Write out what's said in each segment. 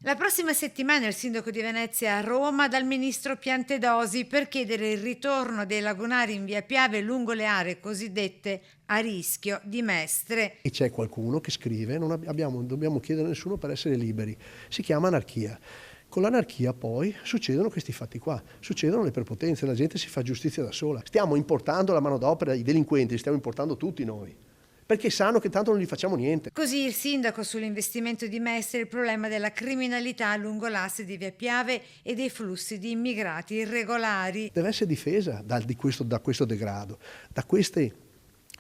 La prossima settimana il sindaco di Venezia a Roma dal ministro Piantedosi per chiedere il ritorno dei lagunari in via Piave lungo le aree cosiddette a rischio di Mestre. E c'è qualcuno che scrive, non dobbiamo chiedere a nessuno per essere liberi, si chiama anarchia. Con l'anarchia poi succedono questi fatti qua, succedono le prepotenze, la gente si fa giustizia da sola. Stiamo importando la manodopera, i delinquenti li stiamo importando tutti noi, perché sanno che tanto non gli facciamo niente. Così il sindaco sull'investimento di Mestre il problema della criminalità lungo l'asse di via Piave e dei flussi di immigrati irregolari. Deve essere difesa da questo degrado, da queste.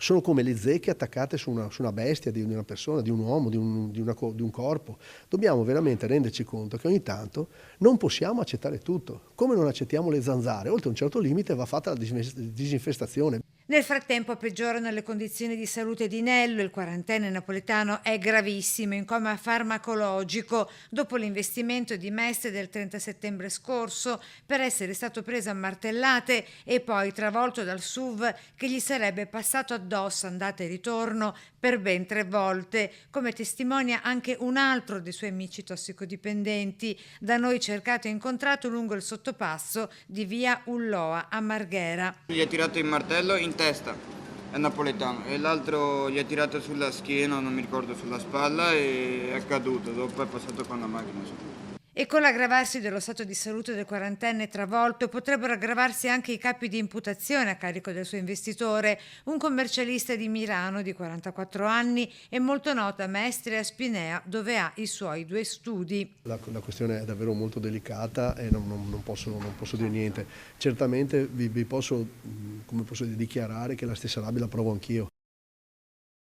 Sono come le zecche attaccate su una bestia, di una persona, di un uomo, di un corpo. Dobbiamo veramente renderci conto che ogni tanto non possiamo accettare tutto. Come non accettiamo le zanzare, oltre un certo limite va fatta la disinfestazione. Nel frattempo peggiorano le condizioni di salute di Nello, il quarantenne napoletano è gravissimo, in coma farmacologico dopo l'investimento di Mestre del 30 settembre scorso per essere stato preso a martellate e poi travolto dal SUV che gli sarebbe passato addosso andata e ritorno per ben 3 volte, come testimonia anche un altro dei suoi amici tossicodipendenti, da noi cercato e incontrato lungo il sottopasso di via Ulloa a Marghera. Gli ha tirato il martello in testa, è napoletano, e l'altro gli ha tirato sulla schiena, non mi ricordo, sulla spalla e è caduto, dopo è passato con la macchina. E con l'aggravarsi dello stato di salute del quarantenne travolto potrebbero aggravarsi anche i capi di imputazione a carico del suo investitore, un commercialista di Milano di 44 anni e molto noto a Mestre a Spinea, dove ha i suoi 2 studi. La questione è davvero molto delicata e non posso dire niente. Certamente vi posso, come posso dire, dichiarare che la stessa rabbia la provo anch'io.